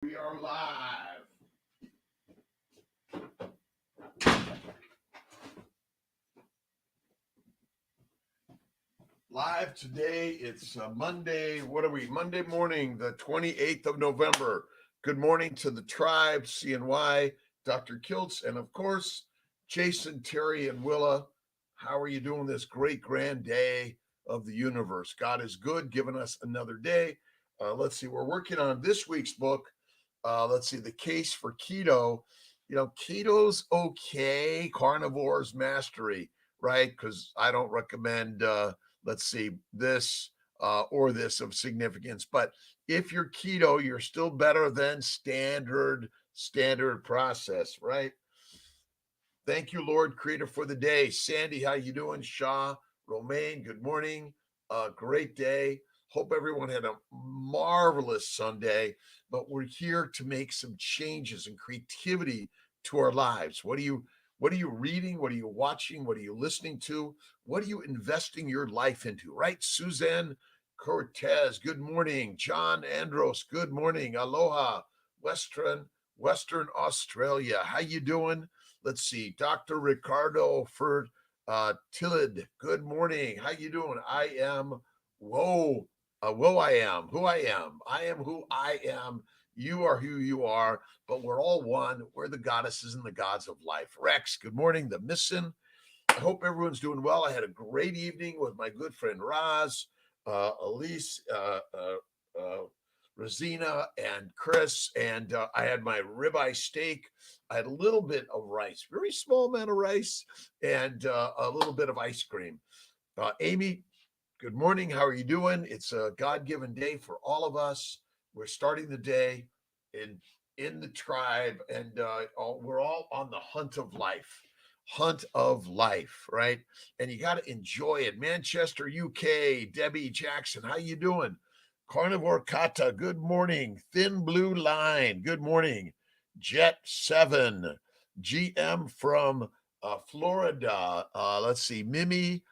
We are live. Live today. It's Monday. What are we? Monday morning, the 28th of November. Good morning to the tribe, CNY, Dr.Kiltz, and of course, Jason, Terry, and Willa. How are you doing this great grand day of the universe? God is good, giving us another day. Let's see. We're working on this week's book. Let's see. The Case for Keto. You know, keto's okay. Carnivore's mastery, right? Because I don't recommend let's see, this or this of significance. But if you're keto, you're still better than standard process, right? Thank you, Lord Creator, for the day. Sandy, how you doing? Shaw, Romaine, good morning. Great day. Hope everyone had a marvelous Sunday, but we're here to make some changes and creativity to our lives. What are you reading? What are you watching? What are you listening to? What are you investing your life into? Right? Suzanne Cortez, good morning. John Andros, good morning. Aloha, Western Australia. How you doing? Let's see, Dr. Ricardo Fertility. Good morning. How you doing? I am I am who I am. I am who I am. You are who you are, but we're all one. We're the goddesses and the gods of life. Rex, good morning. The Missin. I hope everyone's doing well. I had a great evening with my good friend Roz, Elise, Rosina, and Chris, and I had my ribeye steak. I had a little bit of rice, very small amount of rice, and a little bit of ice cream. Amy, good morning. How are you doing? It's a God-given day for all of us. We're starting the day in the tribe, and we're all on the hunt of life. Hunt of life, right? And you got to enjoy it. Manchester, UK, Debbie Jackson, how you doing? Carnivore Kata, good morning. Thin Blue Line, good morning. Jet 7, GM from Florida. Let's see, Mimi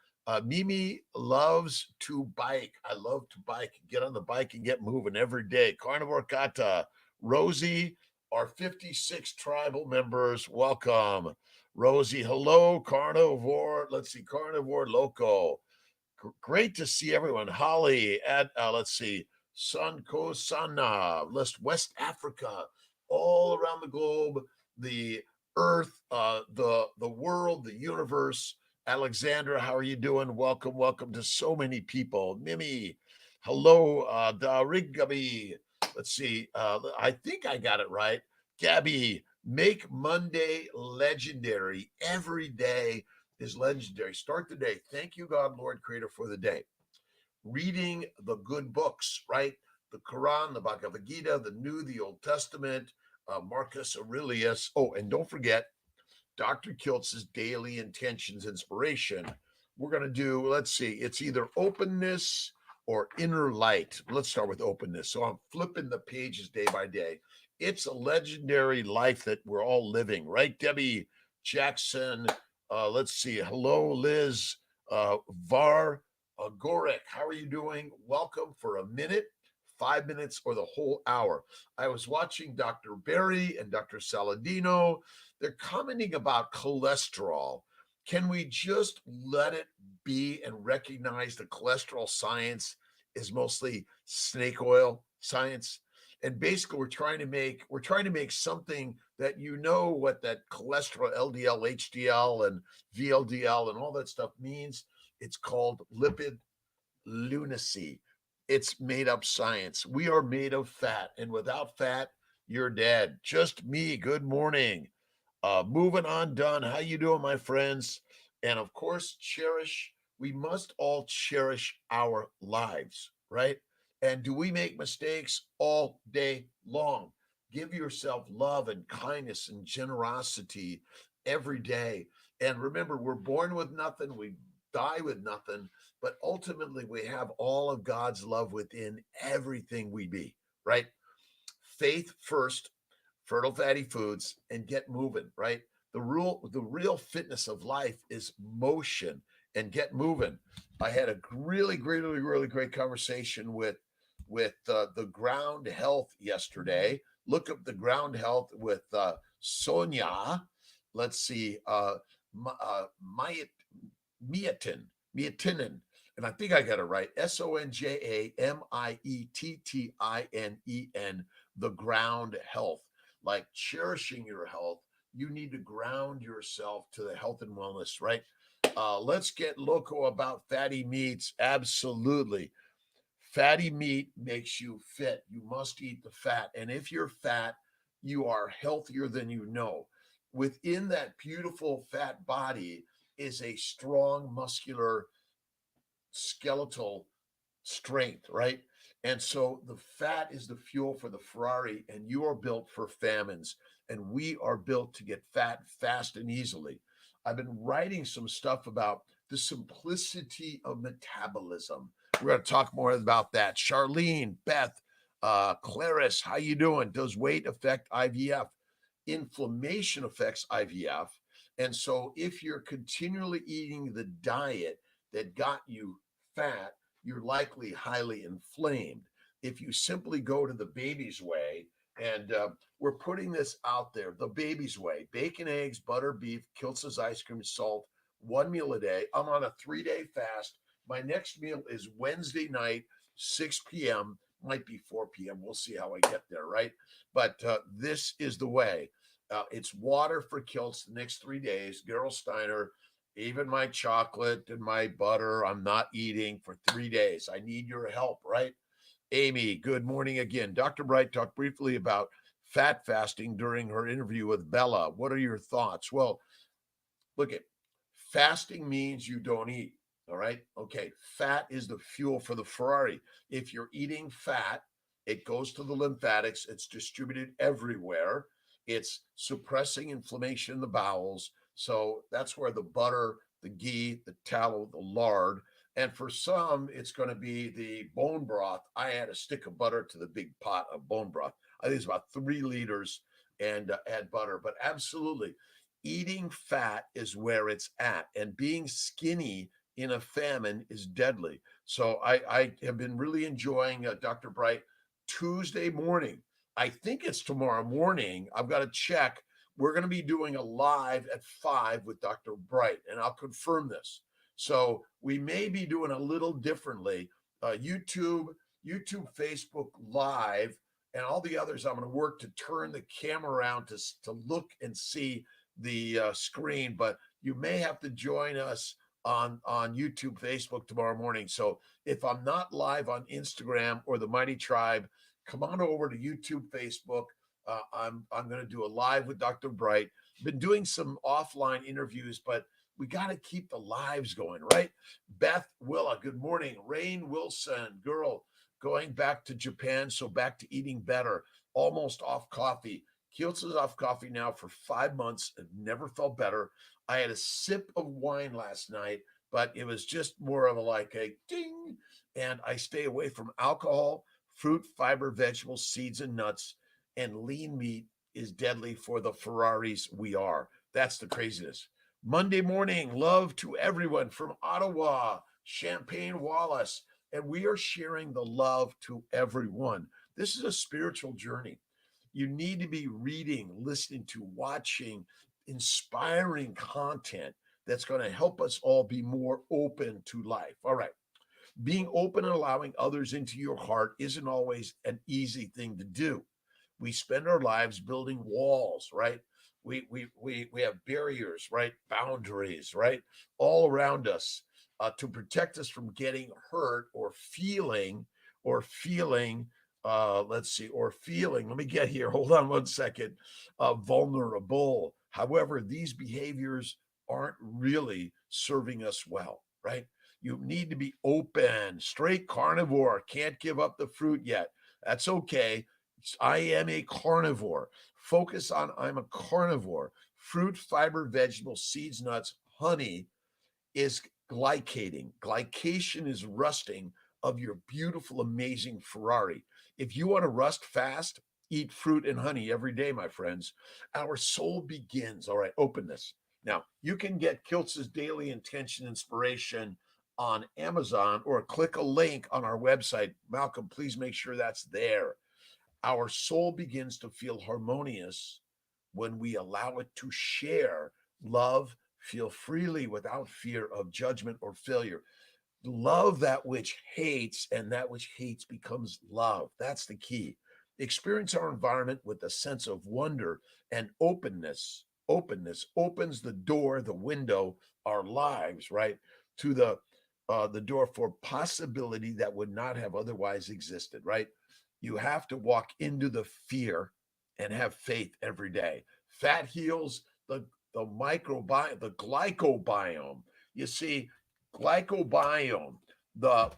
loves to bike. I love to bike. Get on the bike and get moving every day. Carnivore Kata, Rosie, our 56 tribal members, welcome. Rosie, hello, Carnivore. Let's see, Carnivore Loco. Great to see everyone. Holly at, let's see, Sunko Sana, West Africa, all around the globe, the earth, the world, the universe. Alexandra, how are you doing? Welcome to so many people. Mimi, hello, Darigabi. Let's see, I think I got it right. Gabby, make Monday legendary. Every day is legendary. Start the day. Thank you, God, Lord, Creator, for the day. Reading the good books, right? The Quran, the Bhagavad Gita, the New, the Old Testament, Marcus Aurelius. Oh, and don't forget, Dr. Kiltz's Daily Intentions Inspiration. We're going to do, let's see, it's either openness or inner light. Let's start with openness. So I'm flipping the pages day by day. It's a legendary life that we're all living, right? Debbie Jackson, let's see. Hello, Liz Var Gorek. How are you doing? Welcome for a minute, 5 minutes, or the whole hour. I was watching Dr. Berry and Dr. Saladino. They're commenting about cholesterol. Can we just let it be and recognize the cholesterol science is mostly snake oil science? And basically, we're trying to make something that, you know, what that cholesterol, LDL, HDL, and VLDL, and all that stuff means. It's called lipid lunacy. It's made up science. We are made of fat, and without fat, you're dead. Just me. Good morning. Moving on, done. How you doing, my friends? And of course, we must all cherish our lives, right? And do we make mistakes all day long? Give yourself love and kindness and generosity every day. And remember, we're born with nothing, we die with nothing, but ultimately we have all of God's love within everything we be, right? Faith first, fertile fatty foods, and get moving, right? The real fitness of life is motion and get moving. I had a really great conversation with the Ground Health yesterday. Look up the ground health with Sonia. Let's see, Miatin, and I think I got it right. SONJAMIETTINEN, the ground health, like cherishing your health. You need to ground yourself to the health and wellness, right? Let's get loco about fatty meats. Absolutely. Fatty meat makes you fit. You must eat the fat. And if you're fat, you are healthier than you know. Within that beautiful fat body is a strong muscular skeletal strength, right? And so the fat is the fuel for the Ferrari, and you are built for famines. And we are built to get fat fast and easily. I've been writing some stuff about the simplicity of metabolism. We're going to talk more about that. Charlene, Beth, Clarice, how you doing? Does weight affect IVF? Inflammation affects IVF. And so if you're continually eating the diet that got you fat, you're likely highly inflamed. If you simply go to the baby's way, and we're putting this out there, the baby's way: bacon, eggs, butter, beef, Kiltz's ice cream, salt, one meal a day. I'm on a 3-day fast. My next meal is Wednesday night, 6 p.m., might be 4 p.m. We'll see how I get there, right? But this is the way. It's water for Kiltz the next 3 days. Gerolsteiner, even my chocolate and my butter, I'm not eating for 3 days. I need your help, right? Amy, good morning again. Dr. Bright talked briefly about fat fasting during her interview with Bella. What are your thoughts? Well, look at fasting means you don't eat. All right. Okay. Fat is the fuel for the Ferrari. If you're eating fat, it goes to the lymphatics. It's distributed everywhere. It's suppressing inflammation in the bowels. So that's where the butter, the ghee, the tallow, the lard, and for some, it's going to be the bone broth. I add a stick of butter to the big pot of bone broth. I think it's about 3 liters, and add butter. But absolutely, eating fat is where it's at, and being skinny in a famine is deadly. So I have been really enjoying Dr. Bright Tuesday morning. I think it's tomorrow morning. I've got to check. We're going to be doing a live at 5 with Dr. Bright, and I'll confirm this. So we may be doing a little differently. YouTube, Facebook Live, and all the others. I'm going to work to turn the camera around to look and see the screen, but you may have to join us on YouTube, Facebook tomorrow morning. So if I'm not live on Instagram or the Mighty Tribe, come on over to YouTube, Facebook. I'm going to do a live with Dr. Bright. Been doing some offline interviews, but we got to keep the lives going, right? Beth Willa, good morning. Rain Wilson, girl, going back to Japan, so back to eating better. Almost off coffee. Kiltz is off coffee now for 5 months and never felt better. I had a sip of wine last night, but it was just more of like a ding. And I stay away from alcohol, fruit, fiber, vegetables, seeds, and nuts. And lean meat is deadly for the Ferraris we are. That's the craziness. Monday morning, love to everyone from Ottawa, Champagne Wallace. And we are sharing the love to everyone. This is a spiritual journey. You need to be reading, listening to, watching inspiring content that's going to help us all be more open to life. All right. Being open and allowing others into your heart isn't always an easy thing to do. We spend our lives building walls, right? We have barriers, right? Boundaries, right? All around us to protect us from getting hurt or feeling let me get here. Hold on 1 second. Vulnerable. However, these behaviors aren't really serving us well, right? You need to be open. Straight carnivore. Can't give up the fruit yet. That's okay. I am a carnivore. Focus on I'm a carnivore. Fruit, fiber, vegetables, seeds, nuts, honey is glycating. Glycation is rusting of your beautiful, amazing Ferrari. If you want to rust fast, eat fruit and honey every day, my friends. Our soul begins. All right, openness. Now, you can get Kiltz's Daily Intention Inspiration on Amazon or click a link on our website. Malcolm, please make sure that's there. Our soul begins to feel harmonious when we allow it to share, love, feel freely without fear of judgment or failure. Love that which hates, and that which hates becomes love. That's the key. Experience our environment with a sense of wonder and openness. Openness opens the door, the window, our lives, right, to the door for possibility that would not have otherwise existed, right? You have to walk into the fear and have faith every day. Fat heals the microbiome, the glycobiome. You see, glycobiome, the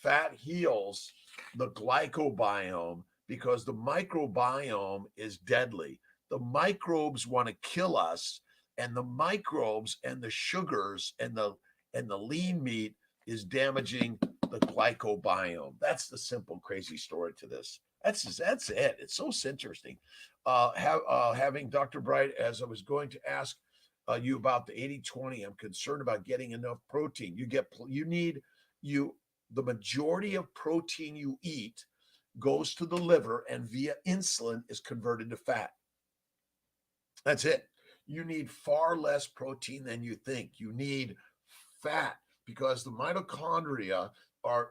fat heals the glycobiome because the microbiome is deadly. The microbes want to kill us, and the microbes and the sugars and the lean meat is damaging the glycobiome. That's the simple, crazy story to this. That's it. It's so interesting. Having Dr. Bright, as I was going to ask you about the 80-20, I'm concerned about getting enough protein. You need you the majority of protein you eat goes to the liver and via insulin is converted to fat. That's it. You need far less protein than you think. You need fat because the mitochondria are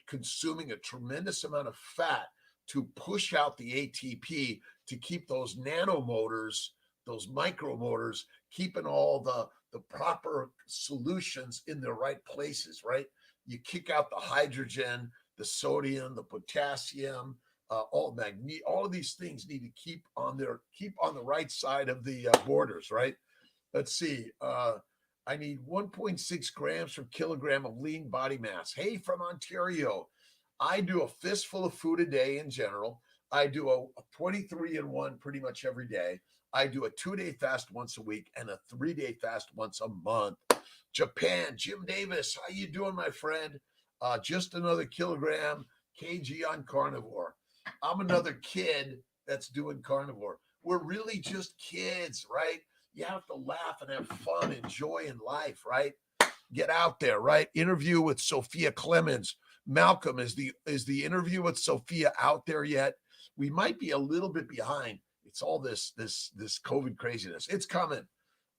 consuming a tremendous amount of fat to push out the ATP to keep those nanomotors, those micromotors, keeping all the proper solutions in the right places, right? You kick out the hydrogen, the sodium, the potassium, all of these things need to keep on the right side of the borders, right? Let's see. I need 1.6 grams per kilogram of lean body mass. Hey, from Ontario. I do a fistful of food a day in general. I do a 23 and 1 pretty much every day. I do a 2-day fast once a week and a 3-day fast once a month. Japan, Jim Davis, how you doing, my friend? Just another kg on carnivore. I'm another kid that's doing carnivore. We're really just kids, right? You have to laugh and have fun and joy in life, right? Get out there, right? Interview with Sophia Clemens. Malcolm, is the interview with Sophia out there yet? We might be a little bit behind. It's all this COVID craziness. It's coming.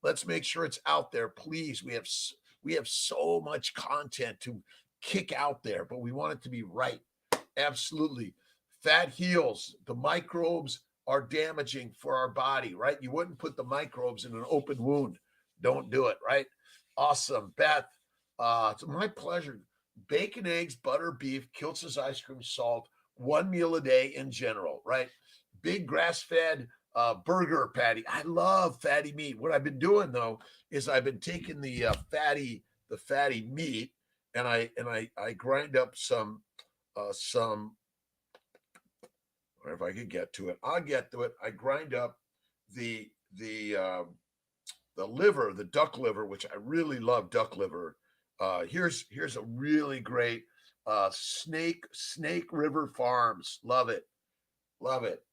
Let's make sure it's out there, please. We have so much content to kick out there, but we want it to be right. Absolutely. Fat heals. The microbes are damaging for our body, right? You wouldn't put the microbes in an open wound. Don't do it, right? Awesome. Beth, it's my pleasure. Bacon, eggs, butter, beef, Kiltz's ice cream, salt, one meal a day in general, right? Big grass-fed burger patty. I love fatty meat. What I've been doing though is I've been taking the fatty meat and I grind up some or if I could get to it, I'll get to it. I grind up the liver, the duck liver, which I really love duck liver. Here's a really great Snake River Farms. Love it. Love it.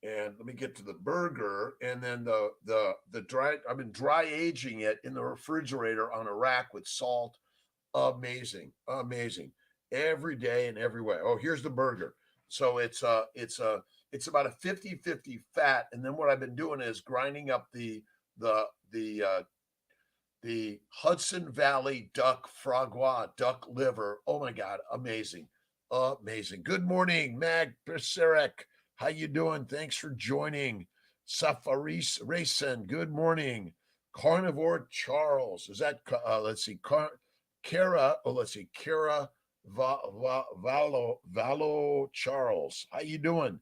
And let me get to the burger, and then the dry. I've been dry aging it in the refrigerator on a rack with salt. Amazing, amazing. Every day and every way. Oh, here's the burger. So it's about a 50-50 fat, and then what I've been doing is grinding up the the Hudson Valley duck foie gras, duck liver. Oh my God, amazing, amazing. Good morning, Mag Perseric. How you doing? Thanks for joining. Safaris Racing. Good morning. Carnivore Charles. Is that let's see, Kara? Oh, let's see, Kara Valo Charles. How you doing?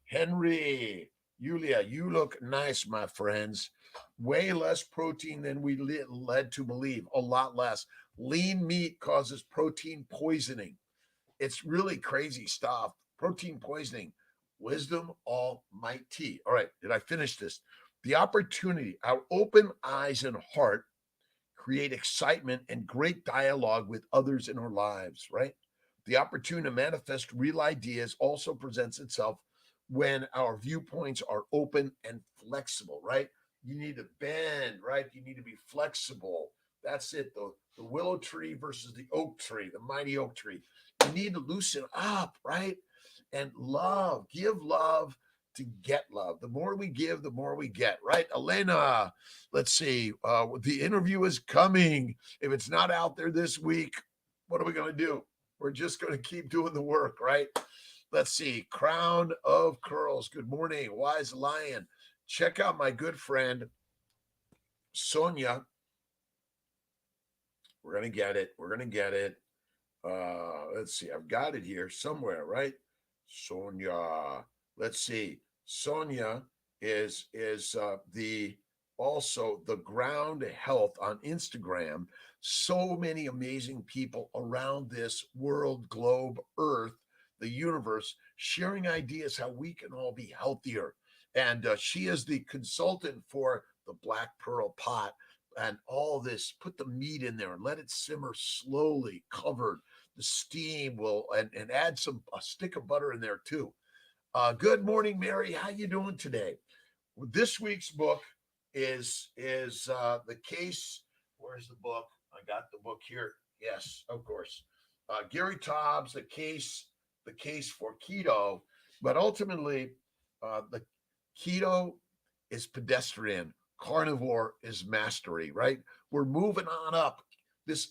Henry, Yulia, you look nice, my friends. Way less protein than we led to believe. A lot less. Lean meat causes protein poisoning. It's really crazy stuff. Protein poisoning. Wisdom Almighty. All right, did I finish this? The opportunity, our open eyes and heart create excitement and great dialogue with others in our lives, right? The opportunity to manifest real ideas also presents itself when our viewpoints are open and flexible, right? You need to bend, right? You need to be flexible. That's it. The willow tree versus the oak tree, the mighty oak tree. You need to loosen up, right? and love. Give love to get love. The more we give, the more we get, right? Elena, let's see. The interview is coming. If it's not out there this week, what are we going to do? We're just going to keep doing the work, right? Let's see. Crown of Curls. Good morning. Wise Lion. Check out my good friend, Sonia. We're going to get it. We're going to get it. Let's see. I've got it here somewhere, right? Sonia. Let's see. Sonia is the also the Ground Health on Instagram. So many amazing people around this world, globe, earth, the universe, sharing ideas how we can all be healthier. And she is the consultant for the Black Pearl Pot and all this. Put the meat in there and let it simmer slowly, covered. The steam will and add a stick of butter in there too. Good morning, Mary. How you doing today? This week's book is the case. Where's the book? I got the book here. Yes, of course. Gary Taubes, the case for keto, but ultimately, the keto is pedestrian. Carnivore is mastery. Right? We're moving on up.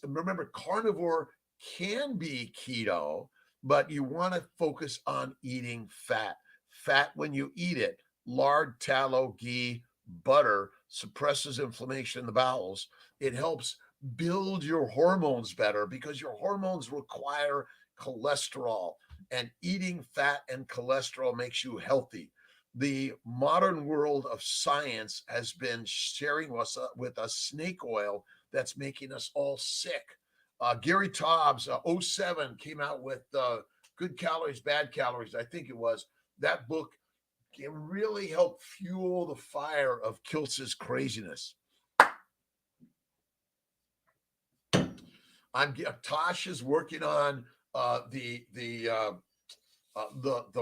Remember, carnivore can be keto, but you want to focus on eating fat. Fat when you eat it, lard, tallow, ghee, butter suppresses inflammation in the bowels. It helps build your hormones better because your hormones require cholesterol, and eating fat and cholesterol makes you healthy. The modern world of science has been sharing with us snake oil that's making us all sick. Gary Taubes, 07, came out with Good Calories, Bad Calories, I think it was. That book can really help fuel the fire of Kiltz's craziness. Tosh is working on the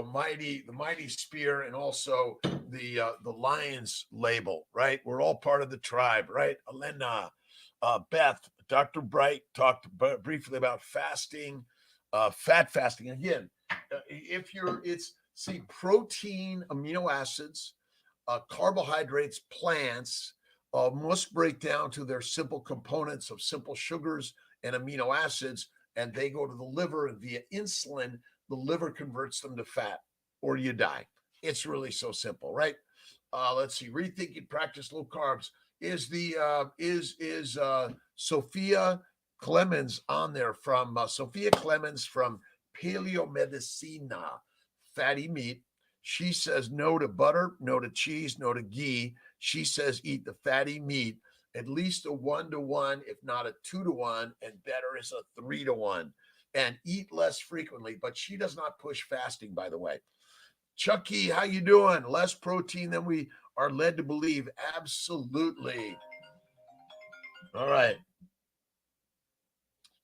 mighty spear and also the lion's label. Right, we're all part of the tribe. Right, Elena, Beth, Dr. Bright talked briefly about fasting, fat fasting. Again, protein, amino acids, carbohydrates, plants must break down to their simple components of simple sugars and amino acids, and they go to the liver, and via insulin, the liver converts them to fat, or you die. It's really so simple, right? Let's see. Rethinking Practice Low Carbs. Is Sophia Clemens on there from Sophia Clemens from Paleo Medicina, fatty meat. She says no to butter, no to cheese, no to ghee. She says eat the fatty meat, at least a 1-to-1, if not a 2-to-1, and better is a 3-to-1. And eat less frequently, but she does not push fasting, by the way. Chucky, how you doing? Less protein than we are led to believe. Absolutely. All right.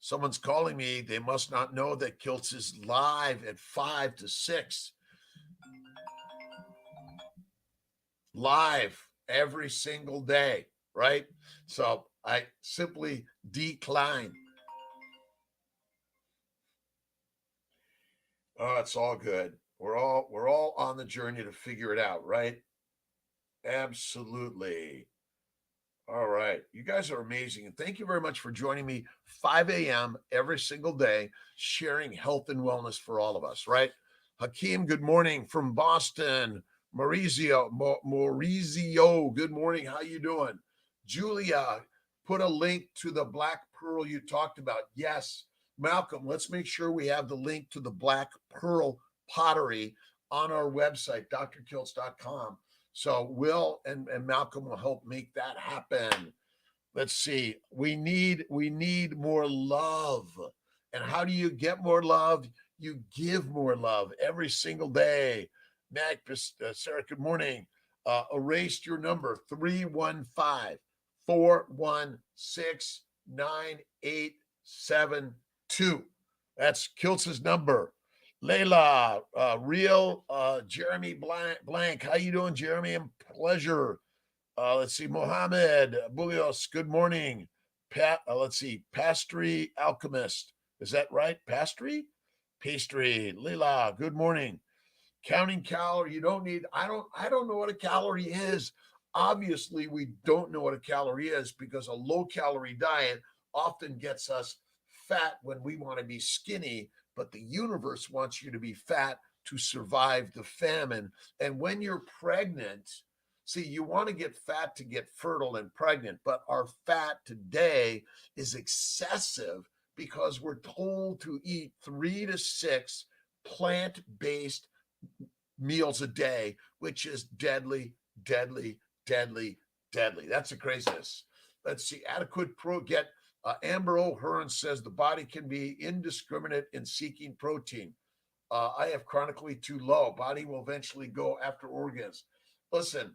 Someone's calling me. They must not know that Kiltz is live at 5 to 6. Live every single day, right? So I simply decline. Oh, it's all good. We're all on the journey to figure it out, right? Absolutely. All right. You guys are amazing. And thank you very much for joining me 5 a.m. every single day, sharing health and wellness for all of us, right? Hakeem, good morning from Boston. Maurizio, good morning. How you doing? Julia, put a link to the Black Pearl you talked about. Yes. Malcolm, let's make sure we have the link to the Black Pearl pottery on our website, drkiltz.com. So Will and Malcolm will help make that happen. Let's see. We need more love. And how do you get more love? You give more love every single day. Mac, Sarah, good morning. Erased your number, 315-416-9872. That's Kiltz's number. Layla, real Jeremy Blank. How you doing, Jeremy? Pleasure. Let's see. Mohammed Bulios, good morning. Let's see. Pastry Alchemist. Is that right? Pastry? Pastry, Lila, good morning. Counting calorie, you don't need, I don't know what a calorie is. Obviously, we don't know what a calorie is because a low calorie diet often gets us fat when we want to be skinny, but the universe wants you to be fat to survive the famine. And when you're pregnant, see, you want to get fat to get fertile and pregnant, but our fat today is excessive because we're told to eat 3 to 6 plant-based meals a day, which is deadly, deadly, deadly, deadly. That's the craziness. Let's see. Adequate get Amber O'Hearn says the body can be indiscriminate in seeking protein. I have chronically too low. Body will eventually go after organs. Listen,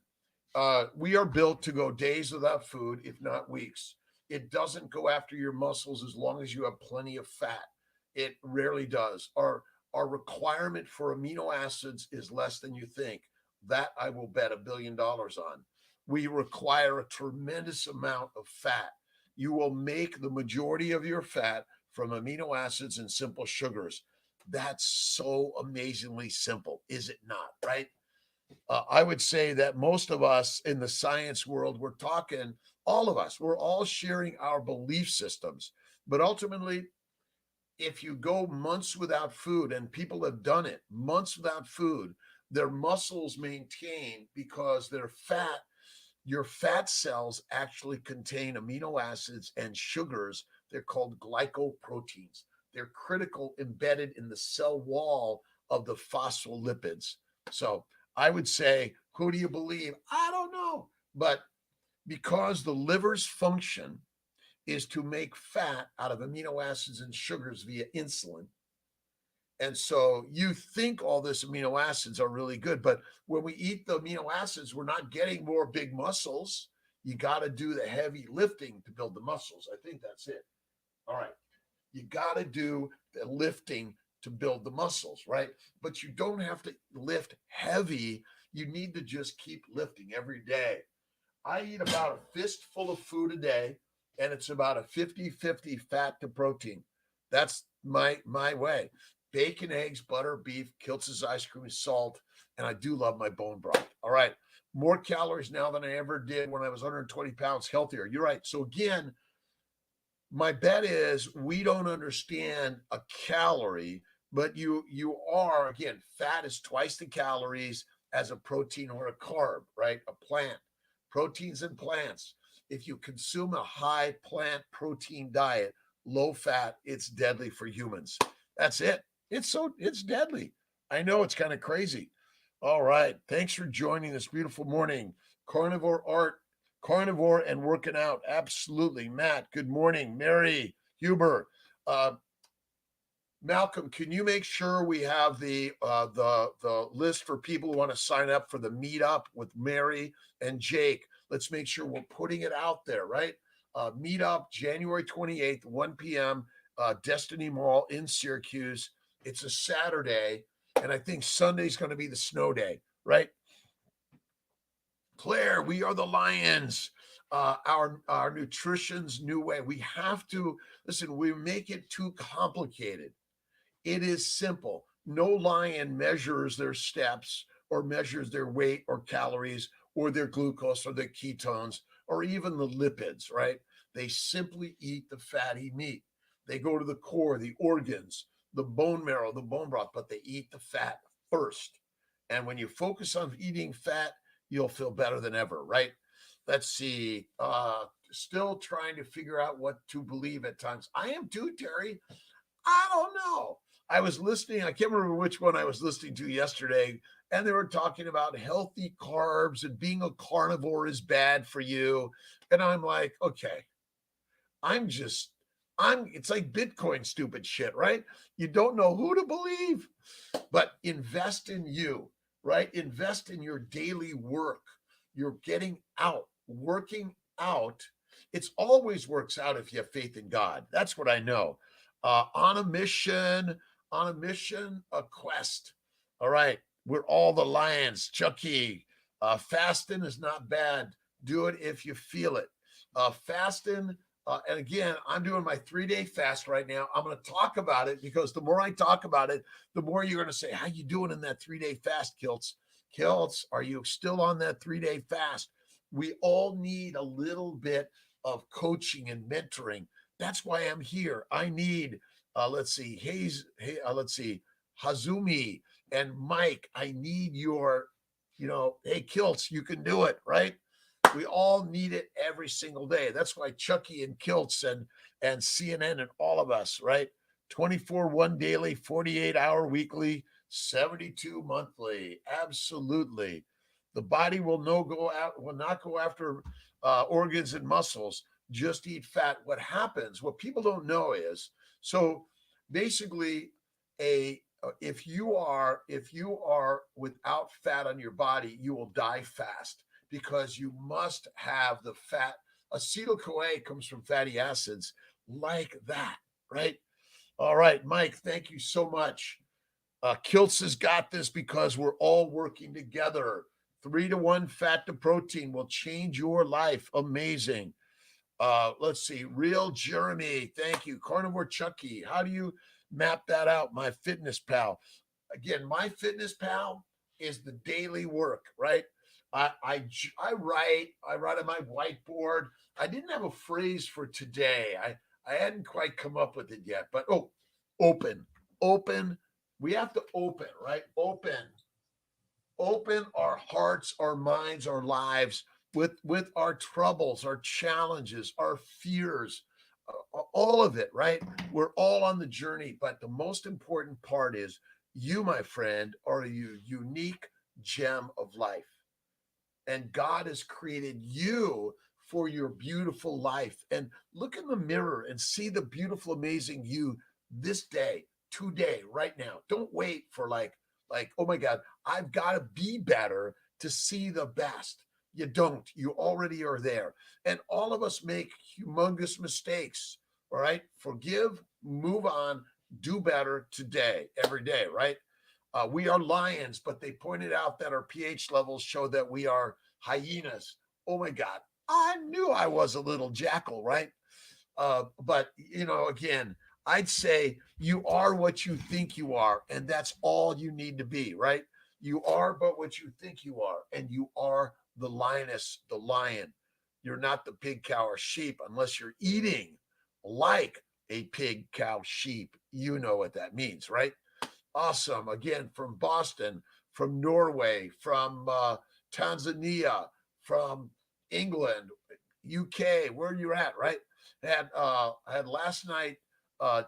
we are built to go days without food, if not weeks. It doesn't go after your muscles as long as you have plenty of fat. It rarely does. Our requirement for amino acids is less than you think. That I will bet $1 billion on. We require a tremendous amount of fat. You will make the majority of your fat from amino acids and simple sugars. That's so amazingly simple, is it not? Right? I would say that most of us in the science world, we're talking, all of us, we're all sharing our belief systems. But ultimately, if you go months without food, and people have done it, months without food, their muscles maintain because their fat, your fat cells actually contain amino acids and sugars. They're called glycoproteins. They're critical, embedded in the cell wall of the phospholipids. So I would say, who do you believe? I don't know. But because the liver's function is to make fat out of amino acids and sugars via insulin. And so you think all this amino acids are really good, but when we eat the amino acids, we're not getting more big muscles. You got to do the heavy lifting to build the muscles. I think that's it. All right. You got to do the lifting to build the muscles, right? But you don't have to lift heavy. You need to just keep lifting every day. I eat about a fistful of food a day, and it's about a 50-50 fat to protein. That's my way. Bacon, eggs, butter, beef, Kiltz's ice cream, salt, and I do love my bone broth. All right. More calories now than I ever did when I was 120 pounds healthier. You're right. So again, my bet is we don't understand a calorie, but you are, again, fat is twice the calories as a protein or a carb, right? A plant, proteins and plants. If you consume a high plant protein diet, low fat, it's deadly for humans. That's it. It's deadly. I know it's kind of crazy. All right. Thanks for joining this beautiful morning. Carnivore art, carnivore and working out. Absolutely. Matt, good morning. Mary, Huber, Malcolm, can you make sure we have the list for people who want to sign up for the meetup with Mary and Jake? Let's make sure we're putting it out there, right? Meetup January 28th, 1 p.m. Destiny Mall in Syracuse. It's a Saturday, and I think Sunday's going to be the snow day, right? Claire, we are the Lions. Our nutrition's new way. We have to listen. We make it too complicated. It is simple. No lion measures their steps or measures their weight or calories or their glucose or their ketones or even the lipids, right? They simply eat the fatty meat. They go to the core, the organs, the bone marrow, the bone broth, but they eat the fat first. And when you focus on eating fat, you'll feel better than ever, right? Let's see. Still trying to figure out what to believe at times. I am too, Terry. I don't know. I was listening, I can't remember which one I was listening to yesterday, and they were talking about healthy carbs and being a carnivore is bad for you. And I'm like, okay, I'm just, it's like Bitcoin stupid shit, right? You don't know who to believe, but invest in you, right? Invest in your daily work. You're getting out, working out. It's always works out if you have faith in God. That's what I know. On a mission, a quest. All right. We're all the lions. Chucky, fasting is not bad. Do it if you feel it. Fasting And again, I'm doing my 3-day fast right now. I'm going to talk about it because the more I talk about it, the more you're going to say, how you doing in that 3-day fast, Kiltz? Kiltz, are you still on that 3-day fast? We all need a little bit of coaching and mentoring. That's why I'm here. I need, let's see, let's see, Hazumi and Mike. I need your, hey, Kiltz, you can do it, right? We all need it every single day. That's why Chucky and Kiltz and CNN and all of us, right? 24/1 daily, 48-hour weekly, 72 monthly. Absolutely. The body will not go after organs and muscles. Just eat fat. What happens? What people don't know is, so basically, if you are without fat on your body, you will die fast because you must have the fat. Acetyl-CoA comes from fatty acids like that, right? All right, Mike, thank you so much. Kiltz has got this because we're all working together. 3-to-1 fat to protein will change your life. Amazing. Let's see. Real Jeremy, thank you. Carnivore Chucky, how do you map that out? My Fitness Pal. Again, my Fitness Pal is the daily work, right? I write on my whiteboard. I didn't have a phrase for today. I hadn't quite come up with it yet, but open. We have to open, right? Open our hearts, our minds, our lives with our troubles, our challenges, our fears, all of it, right? We're all on the journey, but the most important part is you, my friend, are a unique gem of life. And God has created you for your beautiful life. And look in the mirror and see the beautiful, amazing you this day, today, right now. Don't wait for oh my God, I've got to be better to see the best. You don't. You already are there. And all of us make humongous mistakes. All right. Forgive, move on, do better today, every day, right? We are lions, but they pointed out that our pH levels show that we are hyenas. Oh my God. I knew I was a little jackal, right? But, again, I'd say you are what you think you are, and that's all you need to be, right? You are but what you think you are, and you are the lioness, the lion. You're not the pig, cow, or sheep unless you're eating like a pig, cow, sheep. You know what that means, right? Awesome. Again, from Boston, from Norway, from Tanzania, from England, UK, where you're at, right? I had last night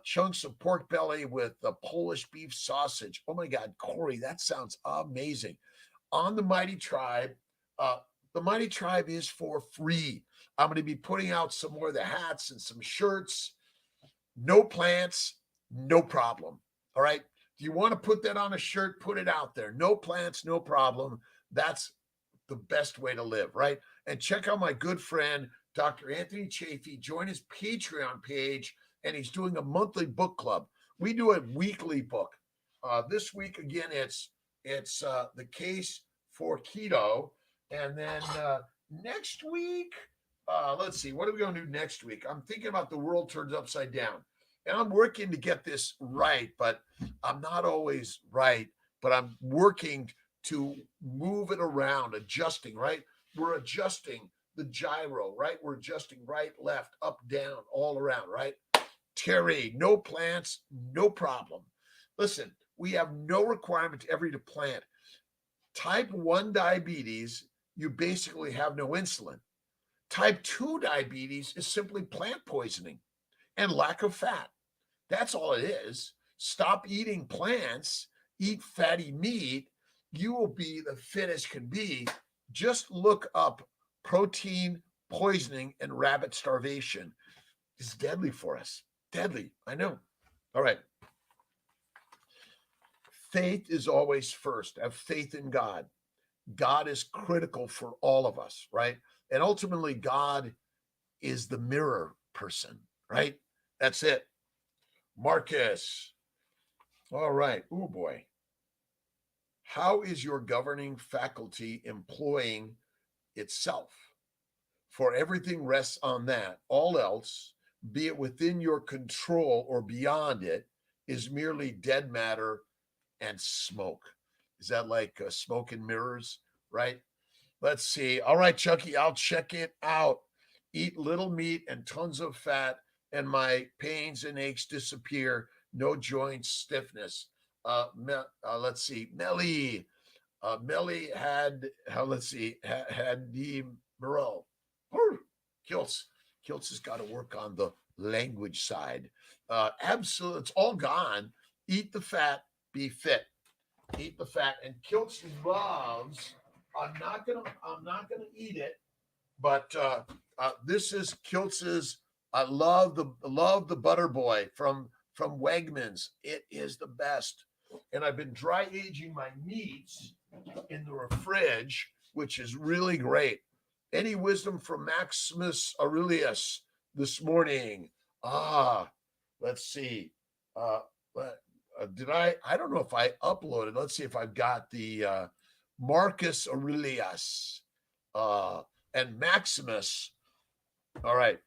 chunks of pork belly with the Polish beef sausage. Oh my God, Corey, that sounds amazing. On the Mighty Tribe, the Mighty Tribe is for free. I'm going to be putting out some more of the hats and some shirts. No plants, no problem. All right. Do you want to put that on a shirt? Put it out there. No plants, no problem. That's the best way to live, right? And check out my good friend, Dr. Anthony Chafee. Join his Patreon page, and he's doing a monthly book club. We do a weekly book. This week, again, it's The Case for Keto. And then next week, let's see, what are we going to do next week? I'm thinking about The World Turns Upside Down. And I'm working to get this right, but I'm not always right. But I'm working to move it around, adjusting, right? We're adjusting the gyro, right? We're adjusting right, left, up, down, all around, right? Terry, no plants, no problem. Listen, we have no requirement to ever eat a plant. Type 1 diabetes, you basically have no insulin. Type 2 diabetes is simply plant poisoning and lack of fat. That's all it is. Stop eating plants, eat fatty meat. You will be the fittest can be. Just look up protein poisoning and rabbit starvation. It's deadly for us. Deadly. I know. All right. Faith is always first. Have faith in God. God is critical for all of us, right? And ultimately, God is the mirror person, right? That's it. Marcus. All right. Oh boy. How is your governing faculty employing itself? For everything rests on that. All else, be it within your control or beyond it, is merely dead matter and smoke. Is that like smoke and mirrors, right? Let's see. All right, Chucky, I'll check it out. Eat little meat and tons of fat, and my pains and aches disappear. No joint stiffness. Let's see. Melly had, let's see, had the Moreau. Kiltz. Kiltz has got to work on the language side. Absolutely. It's all gone. Eat the fat, be fit. Eat the fat. And Kiltz loves, I'm not gonna eat it, but this is Kiltz's. I love the Butter Boy from Wegmans. It is the best. And I've been dry aging my meats in the fridge, which is really great. Any wisdom from Maximus Aurelius this morning? Ah, let's see. Uh, did I don't know if I uploaded. Let's see if I've got the Marcus Aurelius and Maximus. All right.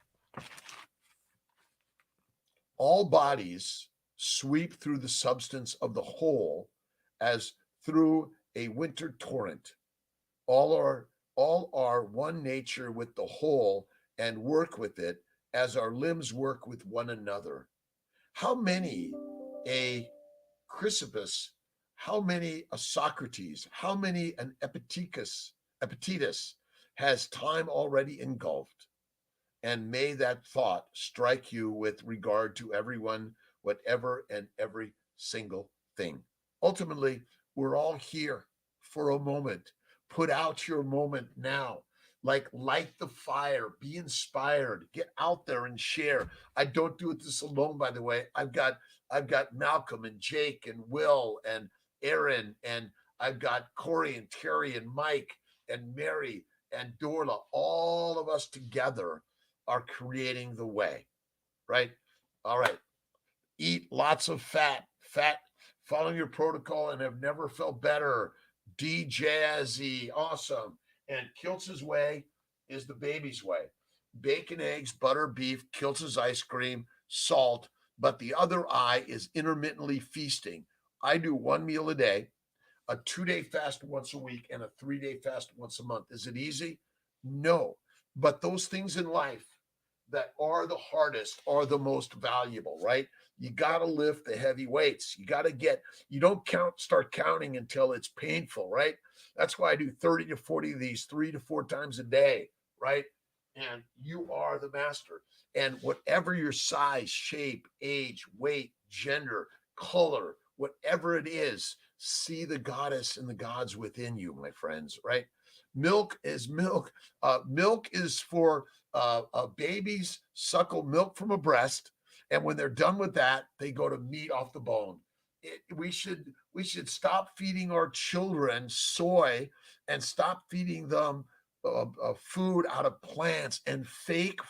All bodies sweep through the substance of the whole as through a winter torrent. All are one nature with the whole and work with it as our limbs work with one another. How many a Chrysippus, how many a Socrates, how many an Epictetus has time already engulfed? And may that thought strike you with regard to everyone, whatever, and every single thing. Ultimately, we're all here for a moment. Put out your moment now. Like light the fire, be inspired, get out there and share. I don't do this alone, by the way. I've got Malcolm and Jake and Will and Aaron, and I've got Corey and Terry and Mike and Mary and Dorla. All of us together are creating the way, right? All right. Eat lots of fat, following your protocol and have never felt better. D Jazzy, awesome. And Kiltz's way is the baby's way. Bacon, eggs, butter, beef, Kiltz's ice cream, salt, but the other eye is intermittently feasting. I do one meal a day, a 2-day fast once a week, and a 3-day fast once a month. Is it easy? No. But those things in life that are the hardest are the most valuable, right? You got to lift the heavy weights. You don't start counting until it's painful, right? That's why I do 30 to 40 of these 3 to 4 times a day, right? And you are the master. And whatever your size, shape, age, weight, gender, color, whatever it is, see the goddess and the gods within you, my friends, right? Milk is milk. Milk is for babies suckle milk from a breast, and when they're done with that, they go to meat off the bone. We should stop feeding our children soy and stop feeding them food out of plants. And fake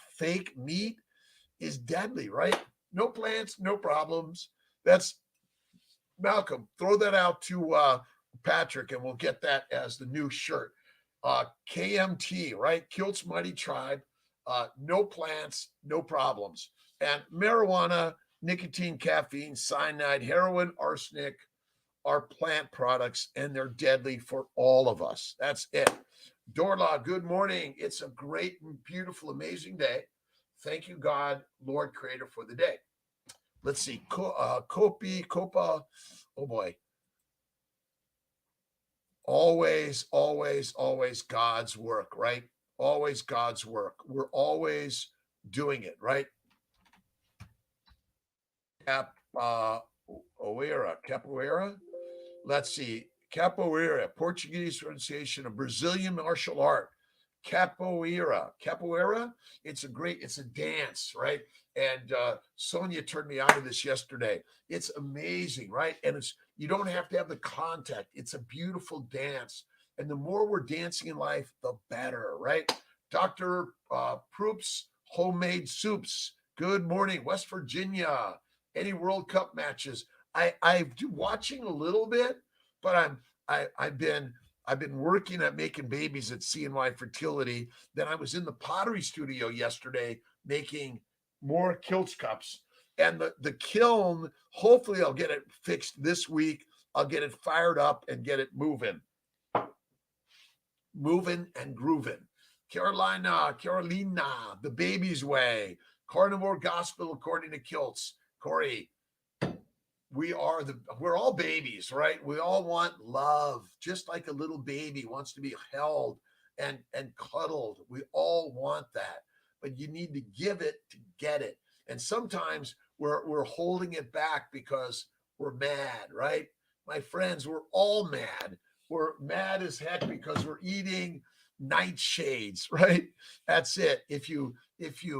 meat is deadly, right? No plants, no problems. That's Malcolm. Throw that out to Patrick, and we'll get that as the new shirt. KMT, right? Kiltz Mighty Tribe. No plants, no problems. And marijuana, nicotine, caffeine, cyanide, heroin, arsenic are plant products, and they're deadly for all of us. That's it. Dorla, good morning. It's a great and beautiful, amazing day. Thank you, God, Lord Creator, for the day. Let's see. Copa. Oh boy. Always God's work, right? Always God's work. We're always doing it, right? Capoeira. Let's see. Capoeira, Portuguese pronunciation of Brazilian martial art. Capoeira. It's a dance, right? And Sonia turned me on to this yesterday. It's amazing, right? And you don't have to have the contact. It's a beautiful dance. And the more we're dancing in life, the better, right? Dr. Proops, homemade soups. Good morning, West Virginia. Any World Cup matches? I've been watching a little bit, but I've been I've been working at making babies at CNY Fertility. Then I was in the pottery studio yesterday making more Kiltz cups. And the kiln, hopefully I'll get it fixed this week. I'll get it fired up and get it moving and grooving. Carolina, the baby's way. Carnivore gospel according to Kiltz. Corey, we're all babies, right? We all want love, just like a little baby wants to be held and cuddled. We all want that, but you need to give it to get it. And sometimes we're holding it back because we're mad, right? My friends, we're all mad. We're mad as heck because we're eating nightshades, right? That's it. If you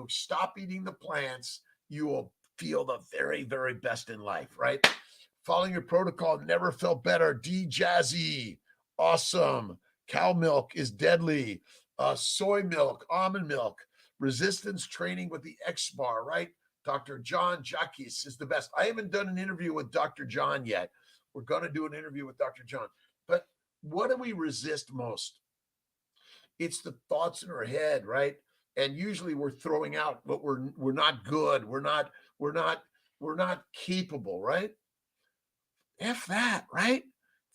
stop eating the plants, you will feel the very, very best in life, right? Following your protocol, never felt better. D Jazzy, awesome. Cow milk is deadly. Soy milk, almond milk, resistance training with the X bar, right? Dr. John Jacques is the best. I haven't done an interview with Dr. John yet. We're going to do an interview with Dr. John. But what do we resist most? It's the thoughts in our head, right? And usually we're throwing out what we're not good. We're not capable, right? F that, right?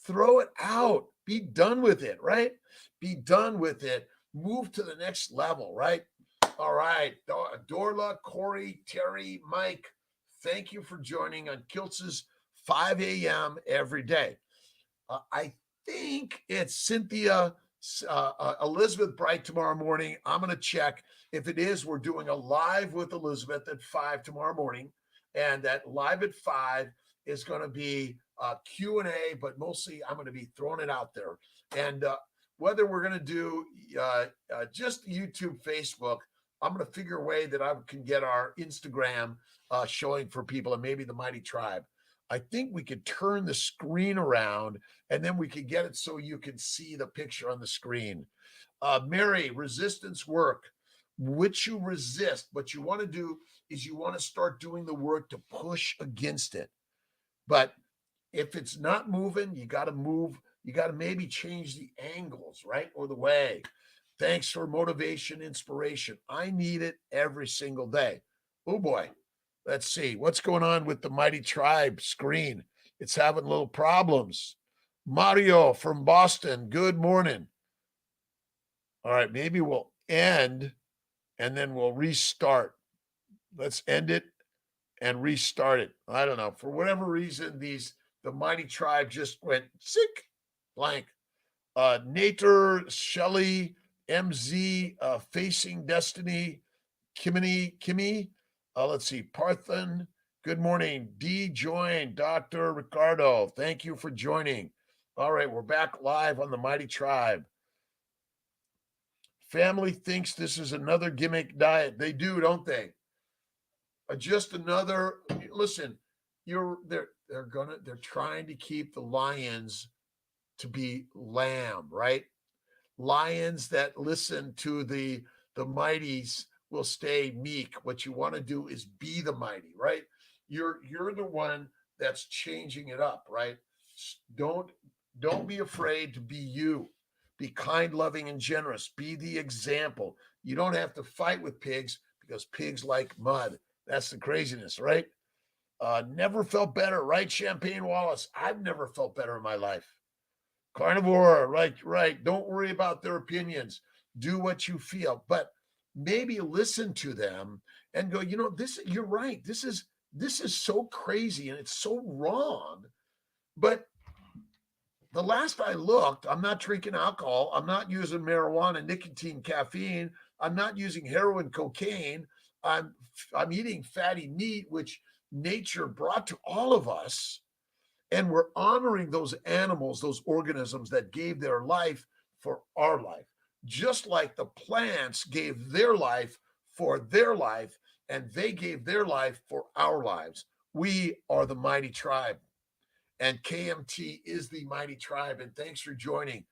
Throw it out. Be done with it, right? Be done with it. Move to the next level, right? All right. Dorla, Corey, Terry, Mike, thank you for joining on Kiltz's 5 a.m. every day. I think it's Cynthia, Elizabeth Bright tomorrow morning. I'm going to check. If it is, we're doing a live with Elizabeth at 5 tomorrow morning. And that live at 5 is going to be Q&A, but mostly I'm going to be throwing it out there. And whether we're going to do just YouTube, Facebook, I'm going to figure a way that I can get our Instagram showing for people and maybe the Mighty Tribe. I think we could turn the screen around and then we could get it so you can see the picture on the screen. Mary, resistance work, which you resist. What you want to do is you want to start doing the work to push against it. But if it's not moving, you got to move. You got to maybe change the angles, right? Or the way. Thanks for motivation, inspiration. I need it every single day. Oh boy. Let's see what's going on with the Mighty Tribe screen. It's having little problems. Mario from Boston, good morning. All right, maybe we'll end and then we'll restart. Let's end it and restart it. I don't know. For whatever reason, the Mighty Tribe just went sick, blank. Nater, Shelley, MZ, Facing Destiny, Kimmy. Let's see, Parthen. Good morning. D joined. Dr. Ricardo, thank you for joining. All right, we're back live on the Mighty Tribe. Family thinks this is another gimmick diet. They do, don't they? Just another. Listen, they're trying to keep the lions to be lamb, right? Lions that listen to the mighties will stay meek. What you want to do is be the mighty, right? You're the one that's changing it up, right? Don't be afraid to be you. Be kind, loving, and generous. Be the example. You don't have to fight with pigs because pigs like mud. That's the craziness, right? Never felt better, right? Champagne Wallace. I've never felt better in my life. Carnivore, right. Don't worry about their opinions. Do what you feel, but maybe listen to them and go, you're right. This is so crazy and it's so wrong. But the last I looked, I'm not drinking alcohol. I'm not using marijuana, nicotine, caffeine. I'm not using heroin, cocaine. I'm eating fatty meat, which nature brought to all of us. And we're honoring those animals, those organisms that gave their life for our life, just like the plants gave their life for their life, and they gave their life for our lives. We are the Mighty Tribe, and KMT is the Mighty Tribe. And thanks for joining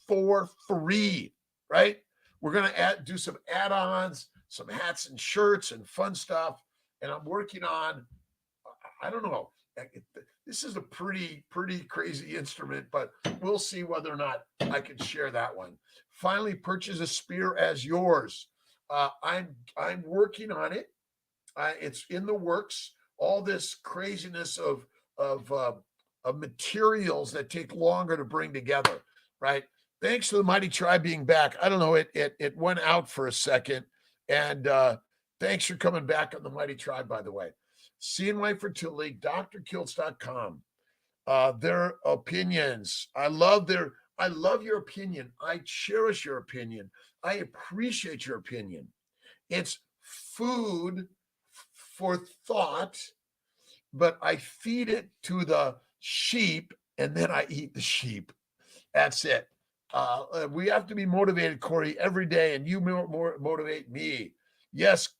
for free, right? We're going to do some add-ons, some hats and shirts and fun stuff. And I'm working on, I don't know, This is a pretty crazy instrument, but we'll see whether or not I can share that one. Finally, purchase a spear as yours. I'm working on it. It's in the works. All this craziness of uh, of materials that take longer to bring together, right? Thanks to the Mighty Tribe being back. I don't know, it went out for a second, and thanks for coming back on the Mighty Tribe. By the way, CNY Fertility, Dr.Kiltz.com. Their opinions. I love your opinion. I cherish your opinion. I appreciate your opinion. It's food for thought, but I feed it to the sheep and then I eat the sheep. That's it. We have to be motivated, Corey, every day, and you more motivate me. Yes,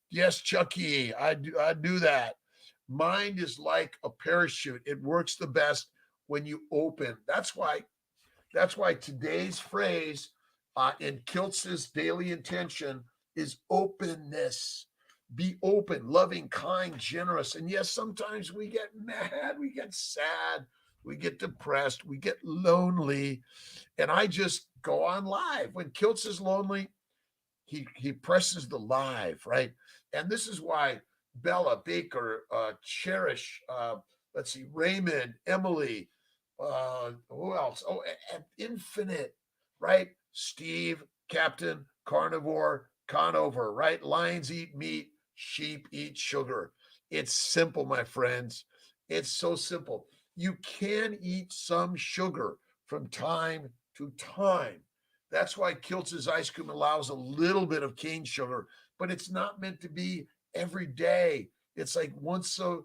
Chucky, I do that. Mind is like a parachute. It works the best when you open. That's why today's phrase in Kiltz's daily intention is openness. Be open, loving, kind, generous. And yes, sometimes we get mad, we get sad, we get depressed, we get lonely. And I just go on live. When Kiltz is lonely, he presses the live, right? And this is why Bella, Baker, Cherish, let's see, Raymond, Emily, who else? Oh, and Infinite, right? Steve, Captain, Carnivore, Conover, right? Lions eat meat, sheep eat sugar. It's simple, my friends. It's so simple. You can eat some sugar from time to time. That's why Kiltz's ice cream allows a little bit of cane sugar, but it's not meant to be every day. It's like once a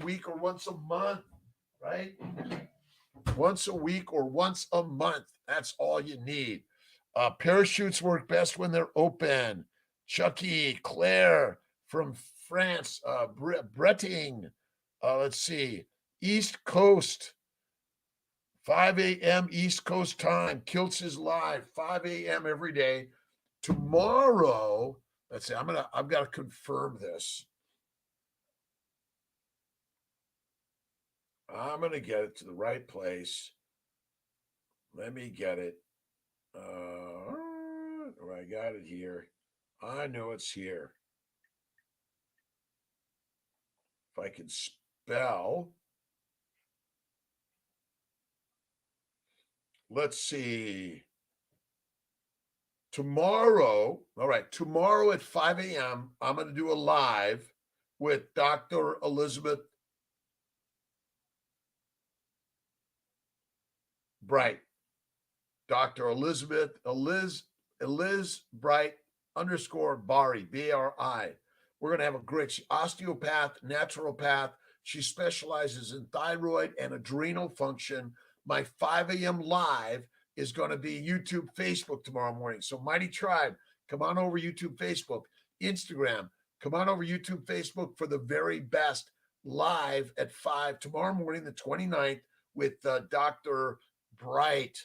week or once a month, right? Once a week or once a month. That's all you need. Parachutes work best when they're open. Chucky, Claire from France, Bretting. Let's see, East Coast, 5 a.m. East Coast time. Kiltz is live, 5 a.m. every day. Tomorrow, let's see, I've got to confirm this. I'm gonna get it to the right place. Let me get it. I got it here. I know it's here. If I can spell, let's see. Tomorrow, all right, tomorrow at 5 a.m., I'm going to do a live with Dr. Elizabeth Bright. Dr. Eliz Bright _ Bari, B-A-R-I. We're going to have a great osteopath, naturopath. She specializes in thyroid and adrenal function. My 5 a.m. live is going to be YouTube, Facebook tomorrow morning. So Mighty Tribe, come on over YouTube, Facebook, Instagram. Come on over YouTube, Facebook for the very best live at 5 tomorrow morning, the 29th, with Dr. Bright.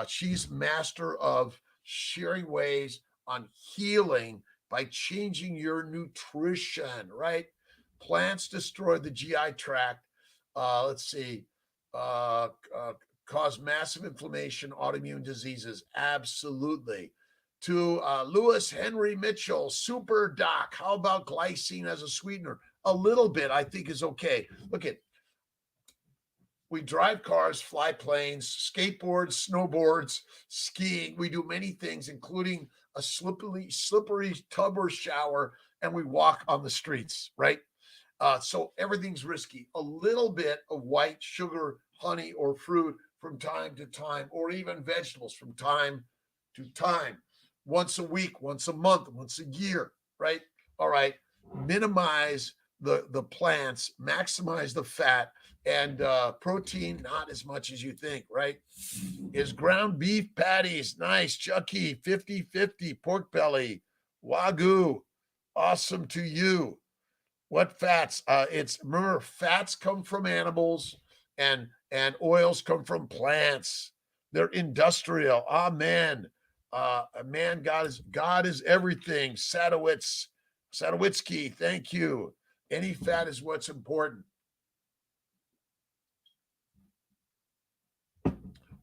She's master of sharing ways on healing by changing your nutrition, right? Plants destroy the GI tract. Let's see, cause massive inflammation, autoimmune diseases. Absolutely. To Lewis Henry Mitchell, super doc. How about glycine as a sweetener? A little bit, I think, is okay. Look at, we drive cars, fly planes, skateboards, snowboards, skiing. We do many things, including a slippery tub or shower, and we walk on the streets, right? So everything's risky. A little bit of white sugar, honey, or fruit from time to time, or even vegetables from time to time. Once a week, once a month, once a year, right? All right. Minimize the plants, maximize the fat, and protein, not as much as you think, right? Is ground beef patties. Nice. Chucky, 50-50, pork belly, Wagyu. Awesome to you. What fats? It's, remember, fats come from animals and oils come from plants. They're industrial. Amen. Man, God is everything. Sadowitsky, thank you. Any fat is what's important.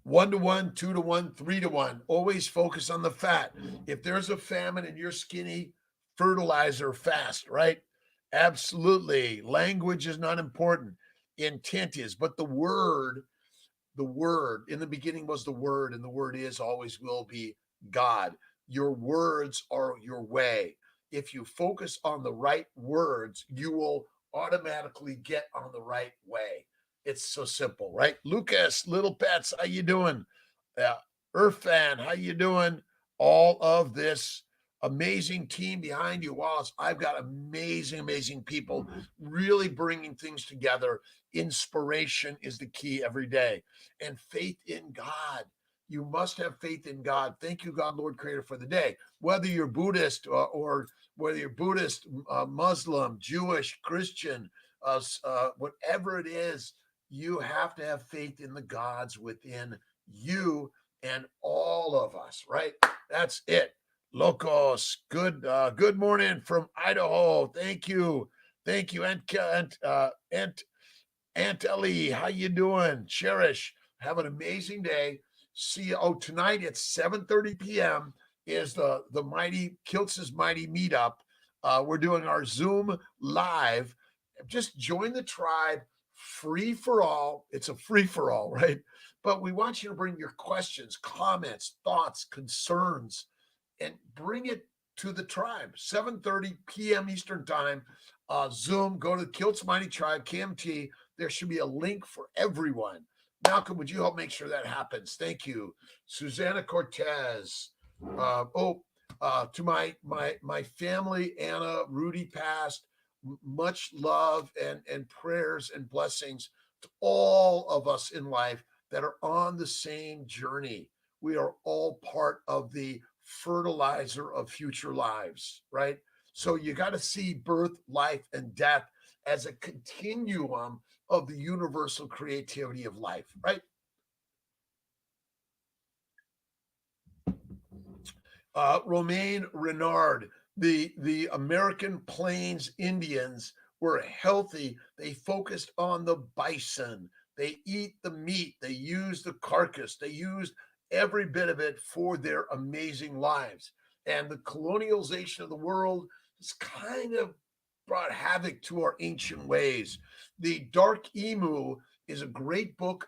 1 to 1, 2 to 1, 3 to 1. Always focus on the fat. If there's a famine and you're skinny, fertilizer fast, right? Absolutely. Language is not important. Intent is, but the word in the beginning was the word, and the word is always will be God. Your words are your way. If you focus on the right words, you will automatically get on the right way. It's so simple, right? Lucas, little pets, how you doing? uh, Irfan, how you doing? All of this amazing team behind you, Wallace. I've got amazing people really bringing things together. Inspiration is the key every day, and faith in God. You must have faith in God. Thank you, God, Lord, Creator, for the day. Whether you're Buddhist or whether you're Buddhist, Muslim, Jewish, Christian, whatever it is, you have to have faith in the gods within you and all of us, right? That's it. Locos, good morning from Idaho. Thank you. Thank you. Aunt Ellie, how you doing? Cherish, have an amazing day. See you. Oh, tonight at 7:30 p.m. is the Mighty Kiltz's Mighty Meetup. We're doing our Zoom live. Just join the tribe, free for all. It's a free for all, right? But we want you to bring your questions, comments, thoughts, concerns, and bring it to the tribe. 7:30 p.m. Eastern time. Zoom. Go to the Kiltz Mighty Tribe, KMT. There should be a link for everyone. Malcolm, would you help make sure that happens? Thank you. Susanna Cortez. To my family, Anna, Rudy passed. Much love and prayers and blessings to all of us in life that are on the same journey. We are all part of the fertilizer of future lives, right? So you got to see birth, life, and death as a continuum of the universal creativity of life, right? Romaine Renard, the American Plains Indians were healthy. They focused on the bison. They eat the meat. They use the carcass. They used every bit of it for their amazing lives. And the colonialization of the world has kind of brought havoc to our ancient ways. The Dark Emu is a great book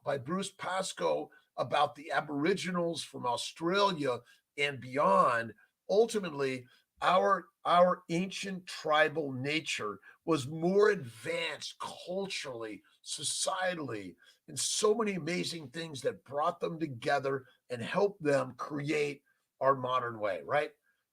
by Bruce Pascoe about the Aboriginals from Australia and beyond. Ultimately, our ancient tribal nature was more advanced culturally, societally, and so many amazing things that brought them together and helped them create our modern way, right?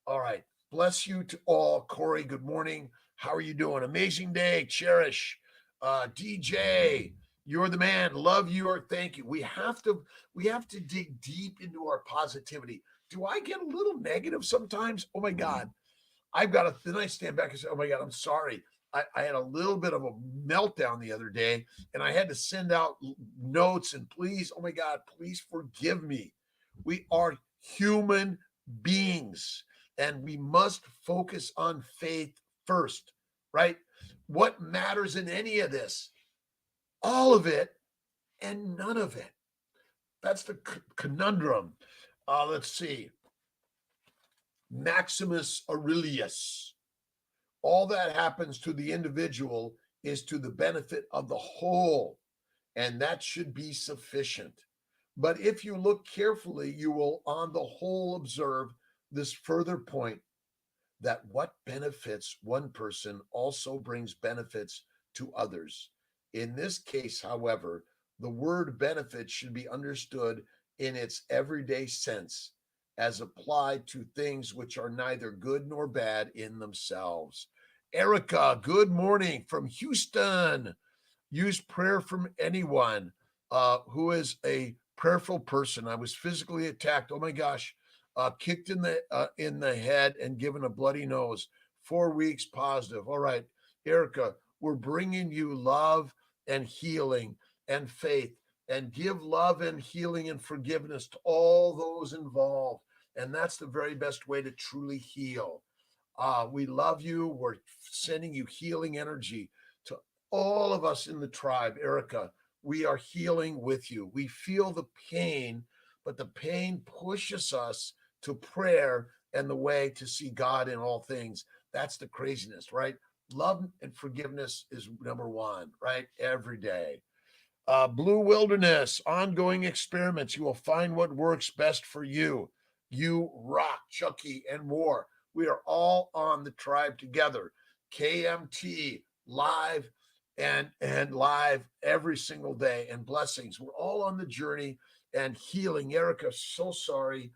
All right. Bless you to all. Corey, good morning. How are you doing? Amazing day. Cherish. DJ, you're the man. Love you or thank you. We have to dig deep into our positivity. Do I get a little negative sometimes? Oh my God. I've got then I stand back and say, oh my God, I'm sorry. I had a little bit of a meltdown the other day and I had to send out notes and please, oh my God, please forgive me. We are human beings and we must focus on faith first, right? What matters in any of this? All of it and none of it. That's the conundrum. Let's see. Maximus Aurelius. All that happens to the individual is to the benefit of the whole, and that should be sufficient. But if you look carefully, you will on the whole observe this further point that what benefits one person also brings benefits to others. In this case, however, the word benefit should be understood in its everyday sense as applied to things which are neither good nor bad in themselves. Erica, good morning from Houston. Use prayer from anyone who is a prayerful person. I was physically attacked. Oh my gosh, kicked in the head and given a bloody nose. 4 weeks positive. All right, Erica, we're bringing you love and healing and faith, and give love and healing and forgiveness to all those involved. And that's the very best way to truly heal. We love you. We're sending you healing energy to all of us in the tribe. Erica, we are healing with you. We feel the pain, but the pain pushes us to prayer and the way to see God in all things. That's the craziness, right? Love and forgiveness is number one, right? Every day. Blue Wilderness, ongoing experiments. You will find what works best for you. You rock, Chucky, and more. We are all on the tribe together. KMT live and live every single day. And blessings. We're all on the journey and healing. Erica, so sorry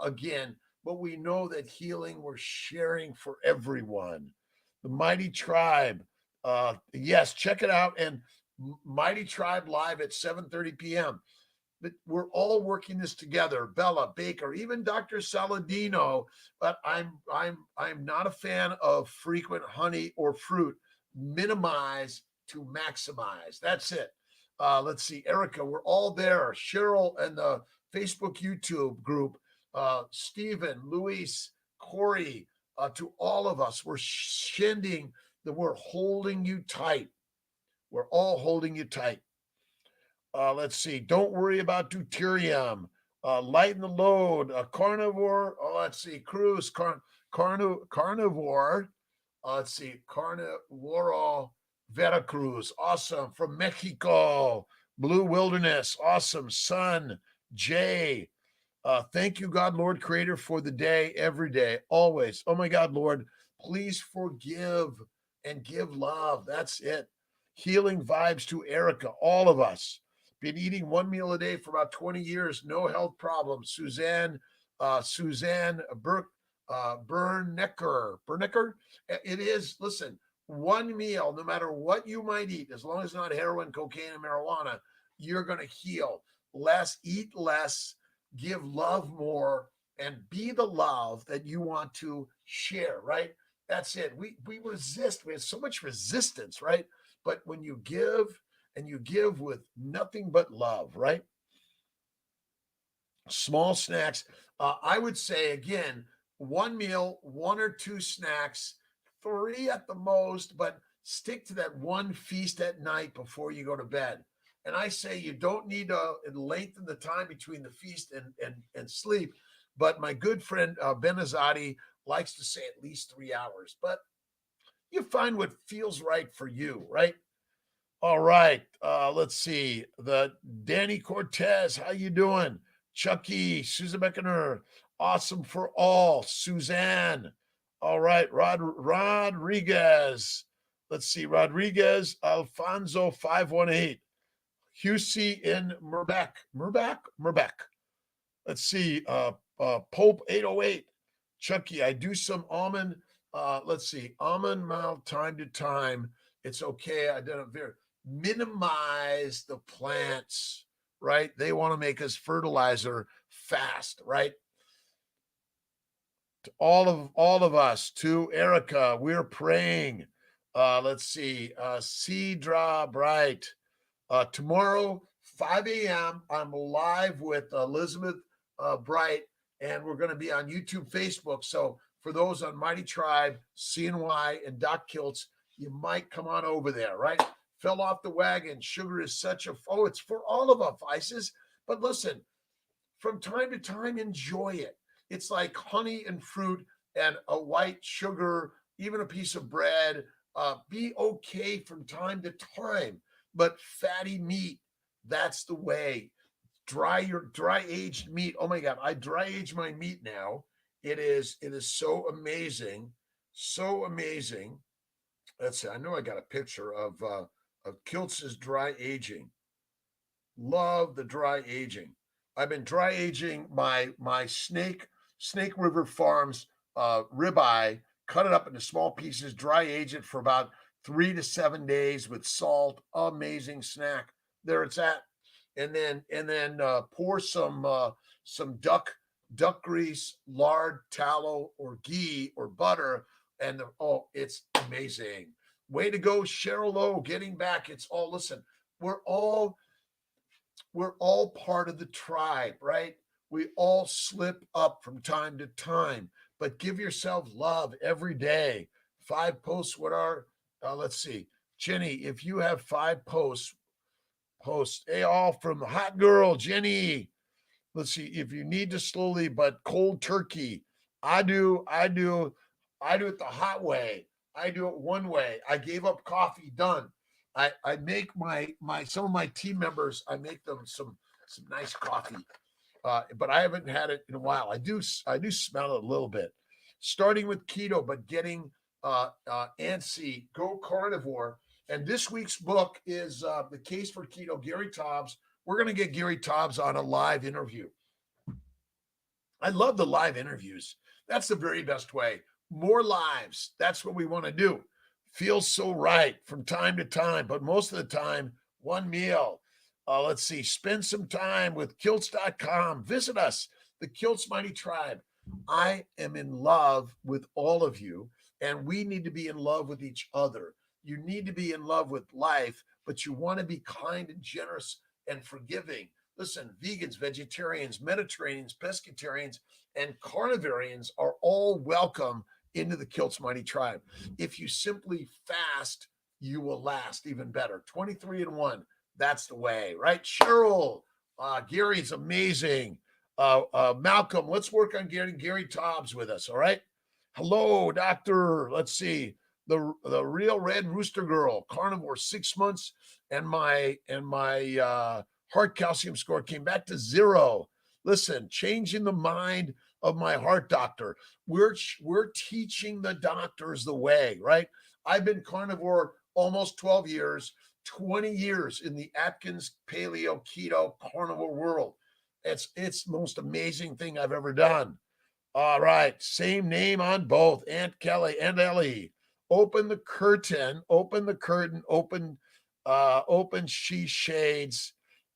again, but we know that healing we're sharing for everyone. The Mighty Tribe. Yes, check it out. And Mighty Tribe live at 7:30 p.m. But we're all working this together. Bella, Baker, even Dr. Saladino. But I'm not a fan of frequent honey or fruit. Minimize to maximize. That's it. Let's see, Erica, we're all there. Cheryl and the Facebook, YouTube group. Stephen, Luis, Corey, to all of us, we're sending that we're holding you tight. We're all holding you tight. Let's see. Don't worry about deuterium. Lighten the load. Carnivore. Let's see. Carnivore. Let's see. Carnivoro Veracruz. Awesome. From Mexico. Blue Wilderness. Awesome. Sun. Jay. Thank you, God, Lord, Creator, for the day, every day, always. Oh my God, Lord, please forgive and give love. That's it. Healing vibes to Erica, all of us. Been eating one meal a day for about 20 years, no health problems. Suzanne Bernecker. It is, listen, one meal, no matter what you might eat, as long as it's not heroin, cocaine, and marijuana, you're going to heal. Eat less, give love more, and be the love that you want to share, right? That's it. We resist. We have so much resistance, right? But when you give and you give with nothing but love, right? Small snacks. I would say, again, one meal, one or two snacks, three at the most, but stick to that one feast at night before you go to bed. And I say you don't need to lengthen the time between the feast and sleep. But my good friend Benazati likes to say at least 3 hours. But you find what feels right for you, right? All right. Let's see. The Danny Cortez, how you doing? Chucky, Susan Beckener, awesome for all. Suzanne. All right. Rodriguez. Let's see. Rodriguez, Alfonso 518. Husey in Merbeck. Let's see. Pope 808. Chucky, I do some almond. Let's see. Almond milk time to time. It's okay. I don't minimize the plants, right? They want to make us fertilizer fast, right? To all of us, to Erica, we're praying. Let's see. Cedra Bright. Tomorrow, 5 a.m., I'm live with Elizabeth Bright, and we're going to be on YouTube, Facebook. So for those on Mighty Tribe, CNY, and Dr.Kiltz, you might come on over there, right? Fell off the wagon. Sugar is such a, it's for all of us, vices. But listen, from time to time, enjoy it. It's like honey and fruit and a white sugar, even a piece of bread. Be okay from time to time. But fatty meat, that's the way. Dry aged meat. Oh my God, I dry age my meat now. It is so amazing, so amazing. Let's see. I know I got a picture of Kiltz's dry aging. Love the dry aging. I've been dry aging my Snake River Farms ribeye. Cut it up into small pieces. Dry age it for about 3 to 7 days with salt. Amazing snack. There it's at. And then pour some duck grease, lard, tallow, or ghee or butter, and it's amazing. Way to go, Cheryl Lowe, getting back. It's all, listen, we're all part of the tribe, right? We all slip up from time to time, but give yourself love every day. 5 posts. What are, let's see, Jenny, if you have 5 posts, host. Hey, all from the hot girl, Jenny. Let's see. If you need to slowly but cold turkey, I do it the hot way. I do it one way. I gave up coffee. Done. I make my some of my team members. I make them some nice coffee. But I haven't had it in a while. I do smell it a little bit. Starting with keto, but getting antsy. Go carnivore. And this week's book is The Case for Keto. Gary Taubes. We're going to get Gary Taubes on a live interview. I love the live interviews. That's the very best way. More lives. That's what we want to do. Feels so right from time to time, but most of the time, one meal. Let's see. Spend some time with Kiltz.com. Visit us, the Kiltz Mighty Tribe. I am in love with all of you, and we need to be in love with each other. You need to be in love with life, but you want to be kind and generous and forgiving. Listen, vegans, vegetarians, Mediterraneans, pescatarians, and carnivorians are all welcome into the Kiltz Mighty Tribe. If you simply fast, you will last even better. 23-1, that's the way, right? Cheryl, Gary's amazing. Malcolm, let's work on getting Gary Taubes with us, all right? Hello, doctor. Let's see. The real red rooster girl, carnivore, 6 months, and my heart calcium score came back to 0. Listen, changing the mind of my heart doctor. We're teaching the doctors the way, right? I've been carnivore almost 12 years, 20 years in the Atkins paleo keto carnivore world. It's the most amazing thing I've ever done. All right, same name on both, Aunt Kelly and Ellie. Open the curtain, open the curtain, open she shades.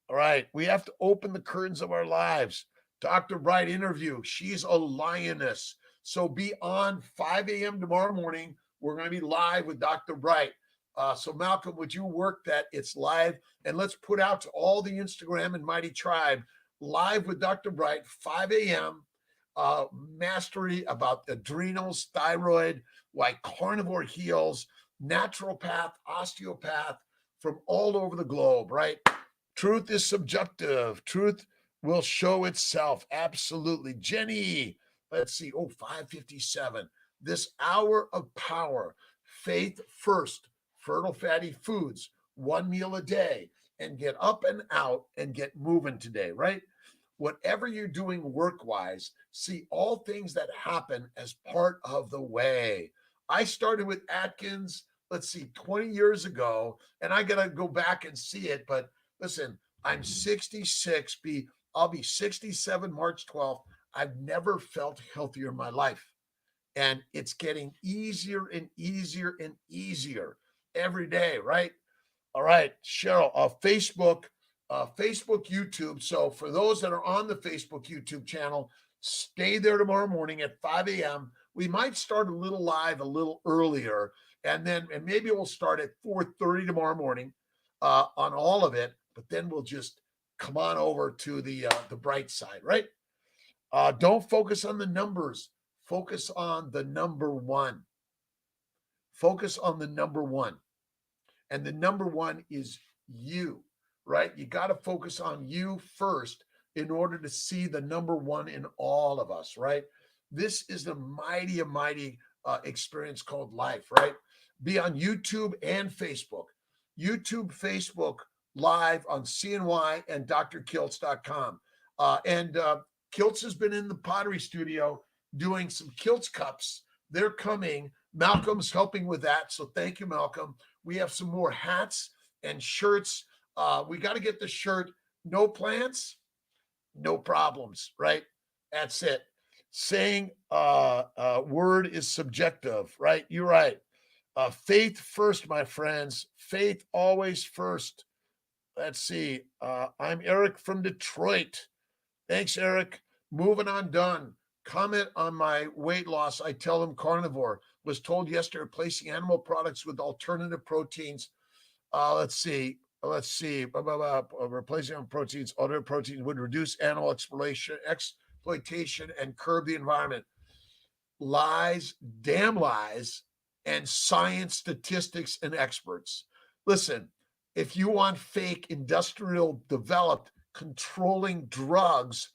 All right, we have to open the curtains of our lives. Dr. Bright interview. She's a lioness. So be on 5 a.m. tomorrow morning. We're going to be live with Dr. Bright. So Malcolm, would you work that? It's live. And let's put out to all the Instagram and Mighty Tribe, live with Dr. Bright, 5 a.m. Mastery about adrenals, thyroid, why carnivore heals, naturopath, osteopath from all over the globe, right? Truth is subjective. Truth will show itself. Absolutely. Jenny, let's see. 5:57. This hour of power, faith first, fertile fatty foods, one meal a day, and get up and out and get moving today, right? Whatever you're doing work-wise, see all things that happen as part of the way. I started with Atkins, let's see, 20 years ago, and I got to go back and see it. But listen, I'm 66. I'll be 67 March 12th. I've never felt healthier in my life. And it's getting easier and easier and easier every day, right? All right, Cheryl, Facebook, YouTube. So for those that are on the Facebook YouTube channel, stay there tomorrow morning at 5 a.m. We might start a little live a little earlier, and maybe we'll start at 4:30 tomorrow morning on all of it. But then we'll just come on over to the bright side, right? Don't focus on the numbers. Focus on the number one. Focus on the number one. And the number one is you, right? You got to focus on you first in order to see the number one in all of us, right? This is the mighty experience called life, right? Be on YouTube and Facebook. YouTube, Facebook, live on CNY and Dr.Kiltz.com. Kiltz has been in the pottery studio doing some Kiltz cups. They're coming. Malcolm's helping with that. So thank you, Malcolm. We have some more hats and shirts. We got to get the shirt. No plants, no problems, right? That's it. Saying word is subjective, right? You're right. Faith first, my friends. Faith always first. Let's see. I'm Eric from Detroit. Thanks, Eric. Moving on, done. Comment on my weight loss. I tell them carnivore. Was told yesterday replacing animal products with alternative proteins. Let's see. Replacing animal proteins, alternative proteins would reduce animal exploitation, and curb the environment. Lies, damn lies, and science, statistics, and experts. Listen, If you want fake industrial developed controlling drugs,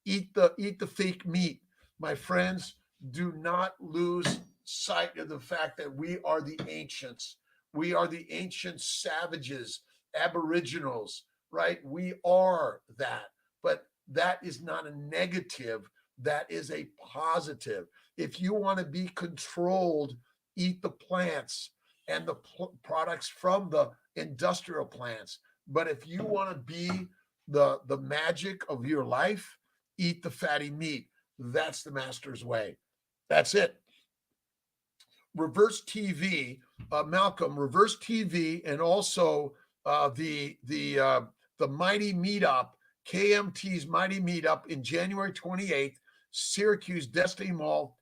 eat the fake meat. My friends, do not lose sight of the fact that we are the ancients. We are the ancient savages, aboriginals, right? We are that. But that is not a negative, that is a positive. If you want to be controlled, eat the plants and the products from the industrial plants. But if you want to be the magic of your life, eat the fatty meat. That's the master's way. That's it. Reverse TV, Malcolm, reverse TV, and also the Mighty Meetup, KMT's Mighty Meetup in January 28th, Syracuse Destiny Mall,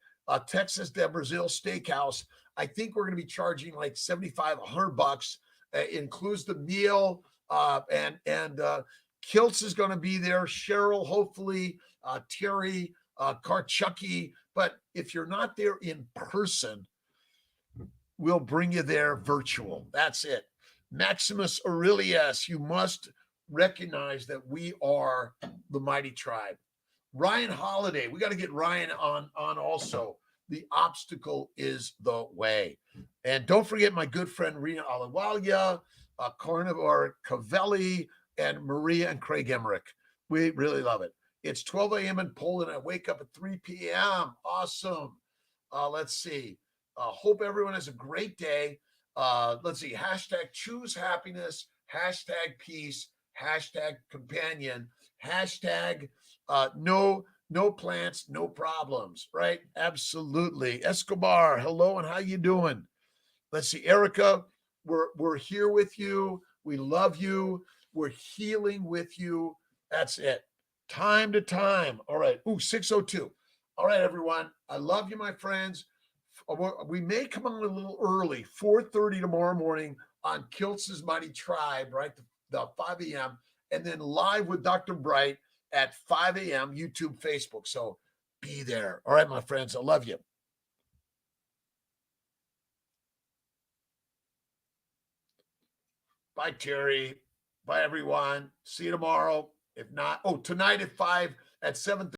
Texas de Brazil Steakhouse. I think we're going to be charging like 75, $100. It includes the meal, and Kiltz is going to be there. Cheryl, hopefully, Terry, Karchucky. But if you're not there in person, we'll bring you there virtual. That's it. Maximus Aurelius, you must recognize that we are the mighty tribe. Ryan Holiday, we got to get Ryan on also. The obstacle is the way. And don't forget my good friend Rena Alawalia, Carnivore Cavelli, and Maria and Craig Emmerich. We really love it. It's 12 a.m. in Poland. I wake up at 3 p.m. Awesome. Let's see. Hope everyone has a great day. Let's see. Hashtag choose happiness. Hashtag peace. Hashtag companion. Hashtag no plants, no problems, right? Absolutely. Escobar, hello, and how you doing? Let's see, Erica, we're here with you. We love you. We're healing with you. That's it. Time to time. All right. Ooh, 6:02. All right, everyone. I love you, my friends. We may come on a little early, 4:30 tomorrow morning on Kiltz's Mighty Tribe, right? The 5 a.m. And then live with Dr. Bright at 5 a.m. YouTube, Facebook. So be there. All right, my friends. I love you. Bye, Terry. Bye, everyone. See you tomorrow. If not, tonight at 5 at 7:30.